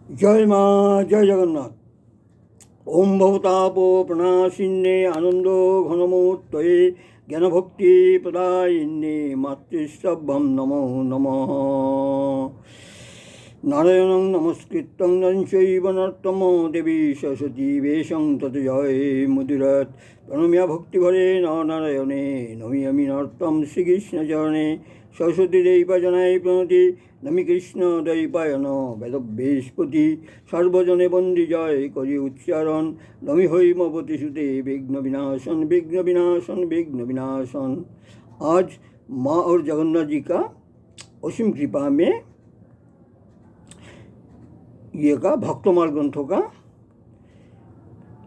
जय माँ जय जगन्नाथ। ओम भवतापो प्रणाशिन्ने आनंदो घनमूर्तये ज्ञानभक्ति प्रदायिन्ने मातृसभ्यं नमो नमः। नारायणं नमस्कृतं नरं चैव नरोत्तमं देवी सरस्वती वेशं तत् जय मुदिरत्। प्रणम्य भक्तिभरे नारायणे नमामि नरोत्तमं श्रीकृष्णचरणे। सरस्वती दैवजनाय प्रणति नमि कृष्ण दैपायन वेदव्यस्पति सर्वजने बंदी जय करि उच्चारण नमि হৈমবতী सुते विघ्न विनाशन विघ्न विनाशन विघ्न विनाशन। आज माँ और जगन्नाथ जी का असीम कृपा में ये का भक्तमाल ग्रंथों का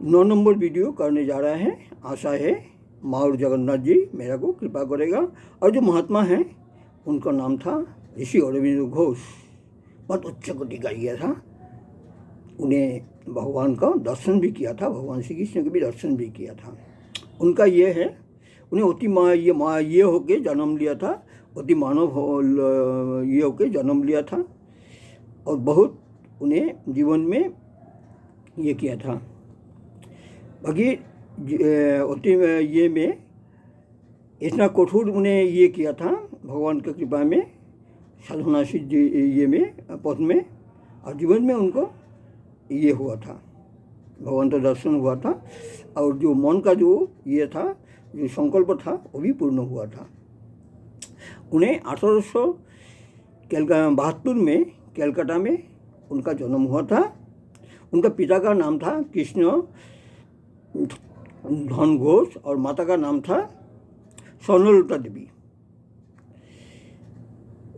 9 नंबर वीडियो करने जा रहा है। आशा है माँ और जगन्नाथ जी मेरा को कृपा करेगा। और जो महात्मा हैं उनका नाम था ऋषि अरविंद घोष। बहुत उच्च कोटि का ये था। उन्हें भगवान का दर्शन भी किया था, भगवान श्री कृष्ण का भी दर्शन भी किया था। उनका ये है, उन्हें अति माँ ये होके जन्म लिया था, अति मानव ये होके जन्म लिया था। और बहुत उन्हें जीवन में ये किया था। बाकी अति ये में इतना कठोर उन्हें ये किया था भगवान की कृपा में, साधना सिद्धि ये में पद में, और जीवन में उनको ये हुआ था, भगवान का दर्शन हुआ था। और जो मन का जो ये था, जो संकल्प था, वो भी पूर्ण हुआ था। उन्हें 1872 में कलकत्ता में उनका जन्म हुआ था। उनका पिता का नाम था कृष्ण धन घोष और माता का नाम था स्वर्णलता देवी।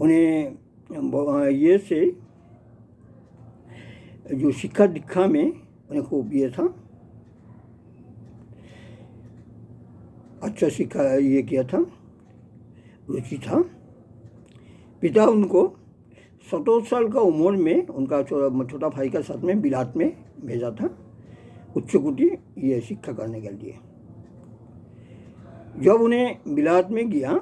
उन्हें ये से जो शिक्षा दीक्षा में उन्हें खूब ये था, अच्छा शिक्षा ये किया था, रुचि था। पिता उनको 17 साल का उम्र में उनका छोटा भाई का साथ में बिलात में भेजा था उच्च कोटि ये शिक्षा करने के लिए। जब उन्हें बिलात में गया,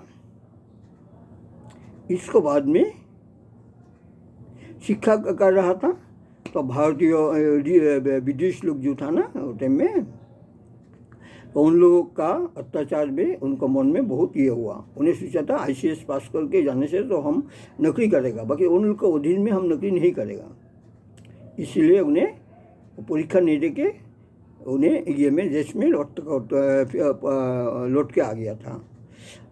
इसको बाद में शिक्षा कर रहा था, तो भारतीय विदेश लोग जो था ना उस टाइम में, तो उन लोगों का अत्याचार में उनको मन में बहुत ये हुआ। उन्हें सोचा था ICS पास करके जाने से तो हम नौकरी करेगा, बाकी उन लोग के अधीन में हम नौकरी नहीं करेगा। इसलिए उन्हें परीक्षा नहीं दे के उन्हें ये में देश में लौट के आ गया था।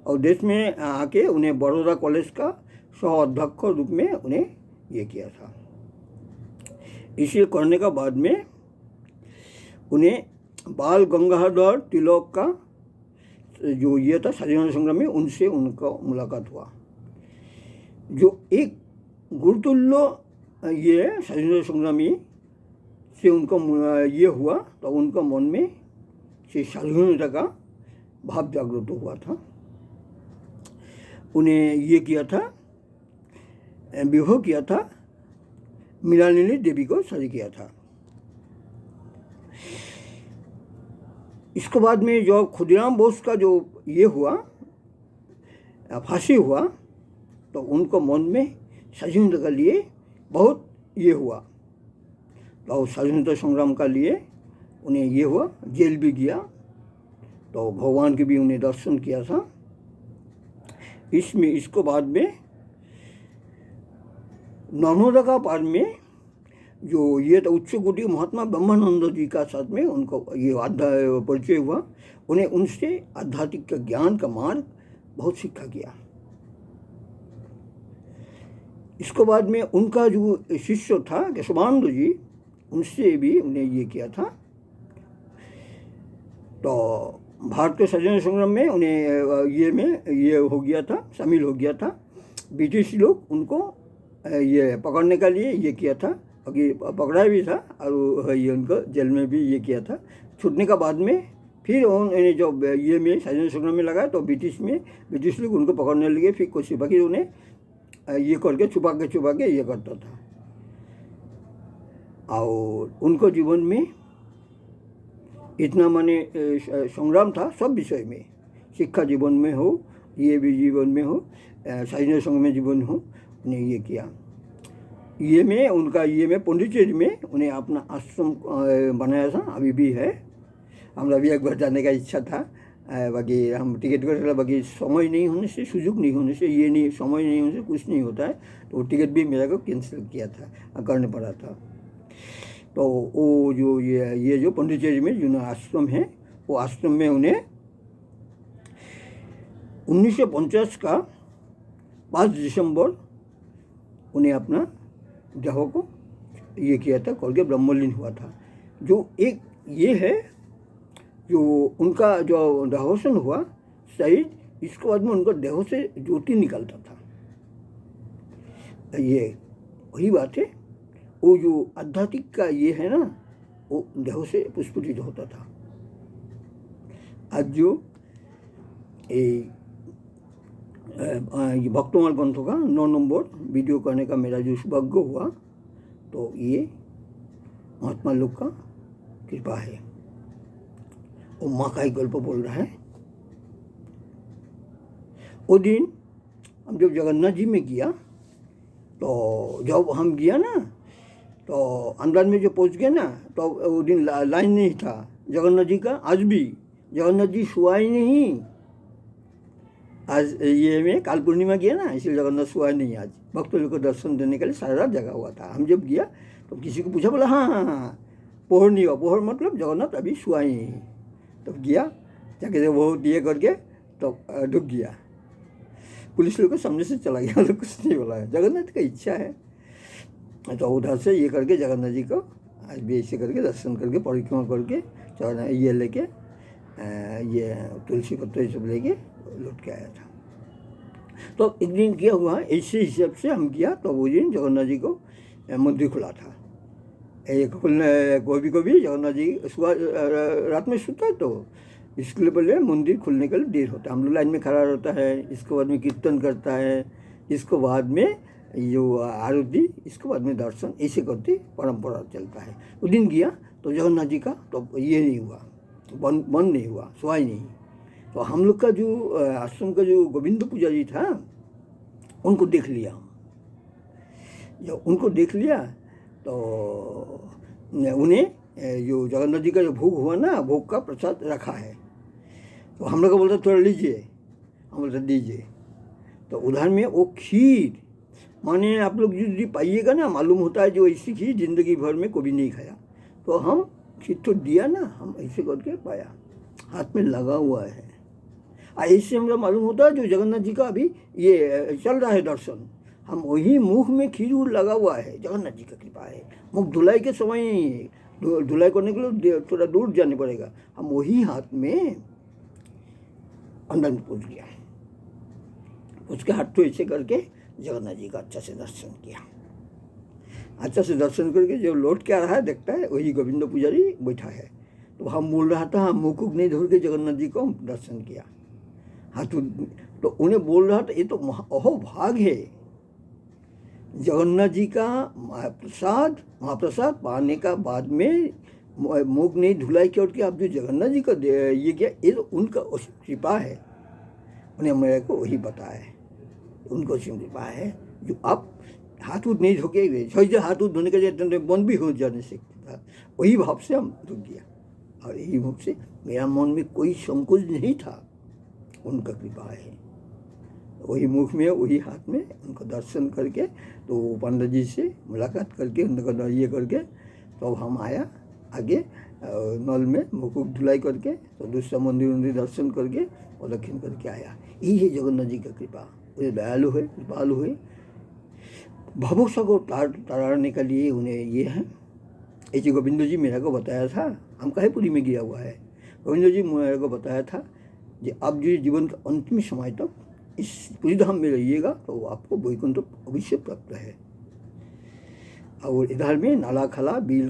और देश में आके उन्हें बड़ौदा कॉलेज का सह अध्यक्ष रूप में उन्हें ये किया था। इसे करने का बाद में उन्हें बाल गंगाधर तिलक का जो ये था स्वाधीनता संग्राम में, उनसे उनका मुलाकात हुआ। जो एक गुरुतुल्य ये स्वाधीनता संग्रामी से उनका ये हुआ, तो उनका मन में से स्वाधीनता का भाव जागृत हुआ था। उन्हें ये किया था, विवाह किया था, मृणालिनी देवी को शादी किया था। इसके बाद में जो खुदीराम बोस का जो ये हुआ, फांसी हुआ, तो उनको मन में स्वाधीनता के लिए बहुत ये हुआ। तो स्वाधीनता संग्राम का लिए उन्हें ये हुआ, जेल भी गया, तो भगवान के भी उन्हें दर्शन किया था। इसमें इसको बाद में नर्मदा का पार में जो ये तो उच्च कोटि महात्मा ब्रह्मानंद जी का साथ में उनको ये परिचय हुआ। उन्हें उनसे आध्यात्मिक ज्ञान का मार्ग बहुत सीखा गया। इसको बाद में उनका जो शिष्य था केशवानंद जी, उनसे भी उन्हें ये किया था। तो भारतीय स्वाधीनता संग्राम में उन्हें ये में ये हो गया था, शामिल हो गया था। ब्रिटिश लोग उनको ये पकड़ने के लिए ये किया था, अभी पकड़ा भी था, और ये उनको जेल में भी ये किया था। छूटने का बाद में फिर उन्होंने जो ये में स्वाधीनता संग्राम में लगा, तो ब्रिटिश लोग उनको पकड़ने लगे। फिर कुछ बाकी उन्हें ये करके छुपा के ये करता था। और उनको जीवन में इतना माने संग्राम था सब विषय में, शिक्षा जीवन में हो, ये भी जीवन में हो, स्वाधीनता संग्राम में जीवन हो, उन्हें ये किया। ये में उनका ये में पौंडीचेरी में उन्हें अपना आश्रम बनाया था, अभी भी है। हमारा भी एक बार जाने का इच्छा था, बाकी हम टिकट कर, बाकी समय नहीं होने से, सुযোগ नहीं होने से, ये नहीं, समय नहीं होने से कुछ नहीं होता है, तो टिकट भी मेरा को कैंसिल किया था, करने पड़ा था। तो वो जो ये जो पौंडीचेरी में जो आश्रम है, वो आश्रम में उन्हें 1950 का 5 दिसंबर उन्हें अपना देह को ये किया था, करके ब्रह्मलीन हुआ था। जो एक ये है जो उनका जो देहावसान हुआ शहीद, इसके बाद में उनका देह से ज्योति निकलता था। ये वही बात है, वो जो आध्यात्मिक का ये है ना, वो देह से पुष्पित होता था। आज जो ये भक्तमाल ग्रंथों का 9 नंबर वीडियो करने का मेरा जो सौभाग्य हुआ, तो ये महात्मा लोग का कृपा है। वो माँ का ही गल्प बोल रहा है। वो दिन हम जब जगन्नाथ जी में गया, तो जब हम गया ना, तो अंदर में जो पहुंच गए ना, तो वो दिन लाइन नहीं था जगन्नाथ जी का। आज भी जगन्नाथ जी सुआ ही नहीं। आज ये में काल पूर्णिमा गया ना, इसलिए जगन्नाथ सुआ नहीं। आज भक्त लोग को दर्शन देने के लिए सारा रात जगा हुआ था। हम जब गया तो किसी को पूछा, बोला हाँ हाँ हाँ पोहर नहीं हुआ। पोहर मतलब जगन्नाथ अभी सुआ ही नहीं। तब गया जाके वो दिए करके तो ढुक गया। पुलिस लोग को सामने से चला गया, तो कुछ नहीं बोला है। जगन्नाथ का इच्छा है, तो उधर से ये करके जगन्नाथ जी को आज भी ऐसे करके दर्शन करके परिक्रमा करके चढ़ा ये लेके ये तुलसी पत्तर ये सब लेके लौट के आया था। तो एक दिन क्या हुआ, ऐसे हिसाब से हम गया, तो वो दिन जगन्नाथ जी को मंदिर खुला था। कभी कभी जगन्नाथ जी रात में सोता है, तो इसके लिए बोले मंदिर खुलने के लिए देर होता है। हम लोग लाइन में खड़ा रहता है, इसके बाद में कीर्तन करता है, इसके बाद में जो आरती, इसके बाद में दर्शन, ऐसे करते परंपरा चलता है। उस दिन गया तो जगन्नाथ जी का तो ये नहीं हुआ, बंद नहीं हुआ, सोआ ही नहीं। तो हम लोग का जो आश्रम का जो गोविंद पुजारी था, उनको देख लिया। जब उनको देख लिया तो उन्हें जो जगन्नाथ जी का जो भोग हुआ ना, भोग का प्रसाद रखा है। तो हम लोग को बोलता थोड़ा लीजिए, हम बोलते दीजिए। तो उधर में वो खीर, माने आप लोग जो पाइएगा ना, मालूम होता है जो ऐसी खीर जिंदगी भर में कभी नहीं खाया। तो हम खीर तो दिया ना, हम ऐसे करके पाया, हाथ में लगा हुआ है। ऐसे हमें मालूम होता है जो जगन्नाथ जी का अभी ये चल रहा है दर्शन, हम वही मुख में खीर लगा हुआ है। जगन्नाथ जी का कृपा है। मुख धुलाई के समय नहीं है, धुलाई करने के लिए थोड़ा दूर जाने पड़ेगा। हम वही हाथ में अंदर में पहुँच गया, उसके हाथ तो ऐसे करके जगन्नाथ जी का अच्छा से दर्शन किया। अच्छा से दर्शन करके जो लौट के आ रहा है, देखता है वही गोविंद पुजारी बैठा है। तो हम बोल रहा था, हम मुँह नहीं धोर के जगन्नाथ जी को दर्शन किया, हाथ। तो उन्हें बोल रहा था, ये तो अहो भाग है, जगन्नाथ जी का महाप्रसाद पाने का बाद में मुख नहीं धुलाई के, और आप जो जगन्नाथ जी का ये किया, ये तो उनका कृपा है। उन्हें मेरे को वही बताया है, उनको कृपा है जो आप हाथ उठ नहीं धोके गए। सही हाथ उठ धोने के लिए बंद भी हो जाने से था, वही भाव से हम रुक गया। और यही भाव से मेरा मन में कोई संकोच नहीं था, उनका कृपा है। वही मुख में वही हाथ में उनको दर्शन करके, तो पंडित जी से मुलाकात करके उनका ये करके, तो हम आया आगे नल में मुख धुलाई करके, तो दूसरा मंदिर दर्शन करके और दक्षिण करके आया। यही है जगन्नाथ जी का कृपा। वे दयालु है, कृपालु है। भवसागर तारने के लिए उन्हें ये है। ऐसे गोविंद जी मेरा को बताया था, हम काहेपुरी में गया हुआ है। गोविंद जी मेरे को बताया था कि आप जो जीवन का अंतिम समय तक इस पूरी धाम में रहिएगा, तो आपको वैकुंठ अवश्य प्राप्त है। और इधर में नाला खला बिल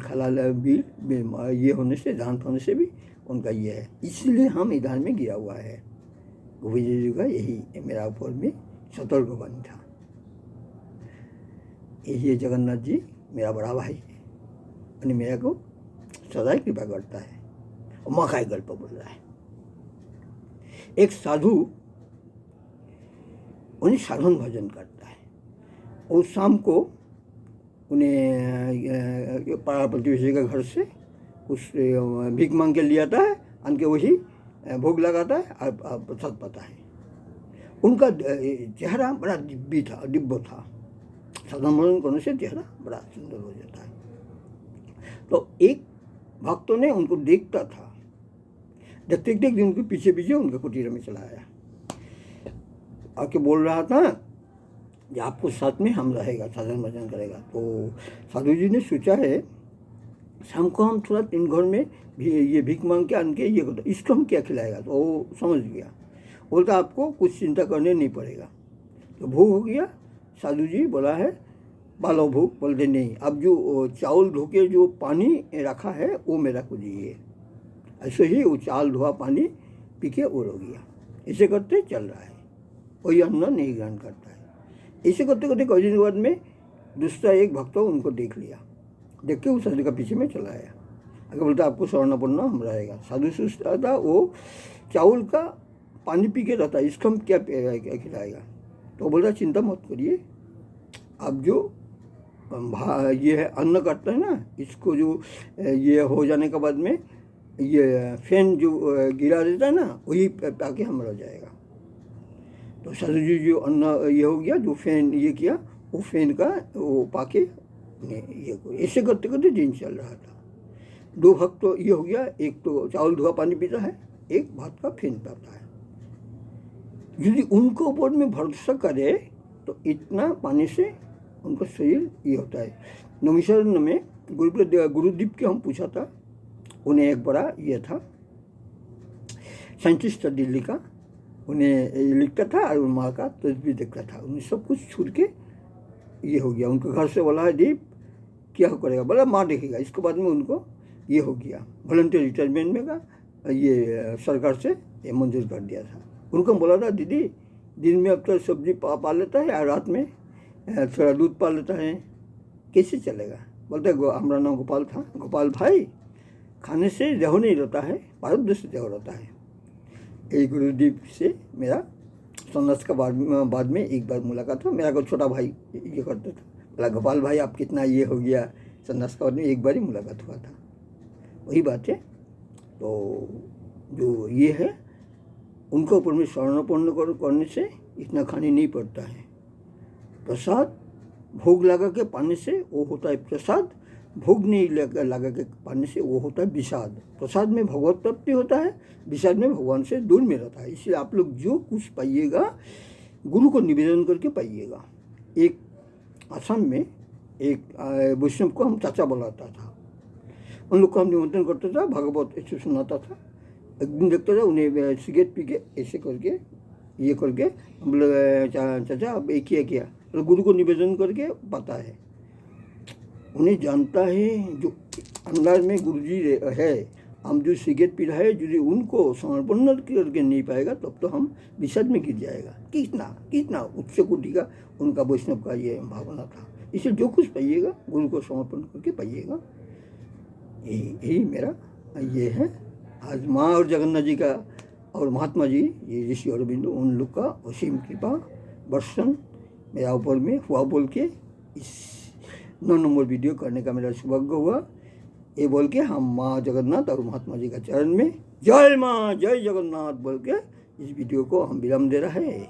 ये होने से, दांत होने से भी उनका ये है, इसलिए हम इधर में गिरा हुआ है। गोविंद जी का यही मेरा ऊपर में सतर्क बन था। यही जगन्नाथ जी मेरा बड़ा भाई है, और मेरा को सदा कृपा करता है। और माँ का गल्प बोल रहा है। एक साधु उन्हें साधन भजन करता है, और शाम को उन्हें पाड़ा प्रतिवेशी का घर से कुछ भीख मांग के ले आता है, आन के वही भोग लगाता है और प्रसाद पाता है। उनका चेहरा बड़ा दिव्य था। साधन भजन करने से चेहरा बड़ा सुंदर हो जाता है। तो एक भक्तों ने उनको देखता था, देखते देखते उनके पीछे पीछे उनके कुटीर में चला आया, आके बोल रहा था कि आपको साथ में हम रहेगा, साधन भजन करेगा। तो साधु जी ने सोचा है शाम को हम थोड़ा इन घर में भी ये भीख मांग के आन के ये करता, इसको हम क्या खिलाएगा। तो वो समझ गया, बोलता आपको कुछ चिंता करने नहीं पड़ेगा। तो भूख हो गया, साधु जी बोला है पालो भूख, बोलते नहीं अब जो चावल धो के जो पानी रखा है वो मेरा को दीजिए। ऐसे ही वो चावल धोआ पानी पी के वो हो गया। ऐसे करते चल रहा है, कोई अन्न नहीं ग्रहण करता है। ऐसे करते करते कुछ दिन बाद में दूसरा एक भक्त उनको देख लिया, देख के उस साधु का पीछे में चला आया। अगर बोलता आपको स्वर्णपूर्ण हम रहेगा। साधु सोचता था वो चावल का पानी पी के रहता है, इसको हम क्या खिलाएगा। तो बोलता चिंता मत करिए, अब जो ये है अन्न काटता है ना, इसको जो ये हो जाने के बाद में ये फैन जो गिरा देता है ना, वही पाके हम रह जाएगा। तो साधु जी जो अन्न ये हो गया, जो फैन ये किया, वो फैन का वो पाके ये ऐसे करते करते दिन चल रहा था। दो भक्त तो ये हो गया, एक तो चावल धुआ पानी पीता है, एक भात का फैन पाता है। यदि उनको ऊपर में भरोसा करे तो इतना पानी से उनका शरीर ये होता है। नमिशरण में गुरुदीप के हम पूछा था, उन्हें एक बड़ा ये था साइंटिस्ट था दिल्ली का, उन्हें लिखता था और माँ का तस्वीर देखता था। उन्हें सब कुछ छूट के ये हो गया। उनके घर से बोला है दीप क्या करेगा, बोला माँ देखेगा। इसके बाद में उनको ये हो गया, वॉलंटियर रिटायरमेंट में का ये सरकार से ये मंजूर कर दिया था। उनको बोला था दीदी दिन में अब तो सब्जी पा लेता है और रात में थोड़ा दूध पा लेता है, कैसे चलेगा। बोलते हमारा नाम गोपाल था, गोपाल भाई खाने से देहो नहीं रहता है, प्रारब्ध से देहो रहता है। एक गुरुदीप से मेरा संन्यास का बाद में एक बार मुलाकात हुआ। मेरा को छोटा भाई ये करता था, बोला गोपाल भाई आप कितना ये हो गया, संन्यास का बाद में एक बार ही मुलाकात हुआ था। वही बात है। तो जो ये है उनके ऊपर में स्वर्णपूर्ण करने से इतना खाने नहीं पड़ता है। प्रसाद भोग लगा के पाने से वो होता है प्रसाद, भोग नहीं लगा के पाने से वो होता है विषाद। प्रसाद में भगवत प्राप्ति होता है, विषाद में भगवान से दूर में रहता है। इसलिए आप लोग जो कुछ पाइएगा गुरु को निवेदन करके पाइएगा। एक असम में एक वैष्णव को हम चाचा बुलाता था, उन लोग को हम निमंत्रण करता था, भागवत ऐसे सुनाता था। एक दिन देखता था उन्हें सिगरेट पी के ऐसे करके ये करके हम लोग चाचा अब एक ही है क्या, तो गुरु को निवेदन करके पाता है। उन्हें जानता है जो अंदर में गुरु जी है, हम जो सिगरेट पी रहा है यदि उनको समर्पण करके नहीं पाएगा तब तो हम विषाद में गिर जाएगा। कितना उच्च कोटि का उनका वैष्णव का ये भावना था। इसलिए जो कुछ पाइएगा गुरु को समर्पण करके पाइएगा। यही मेरा ये है। आज माँ और जगन्नाथ जी का और महात्मा जी ये ऋषि अरविंद उन लोग का असीम कृपा वर्षन मेरा ऊपर में हुआ बोल के इस 9 नंबर वीडियो करने का मेरा सौभाग्य हुआ। ये बोल के हम माँ जगन्नाथ और महात्मा जी का चरण में जय माँ जय जगन्नाथ बोल के इस वीडियो को हम विराम दे रहे हैं।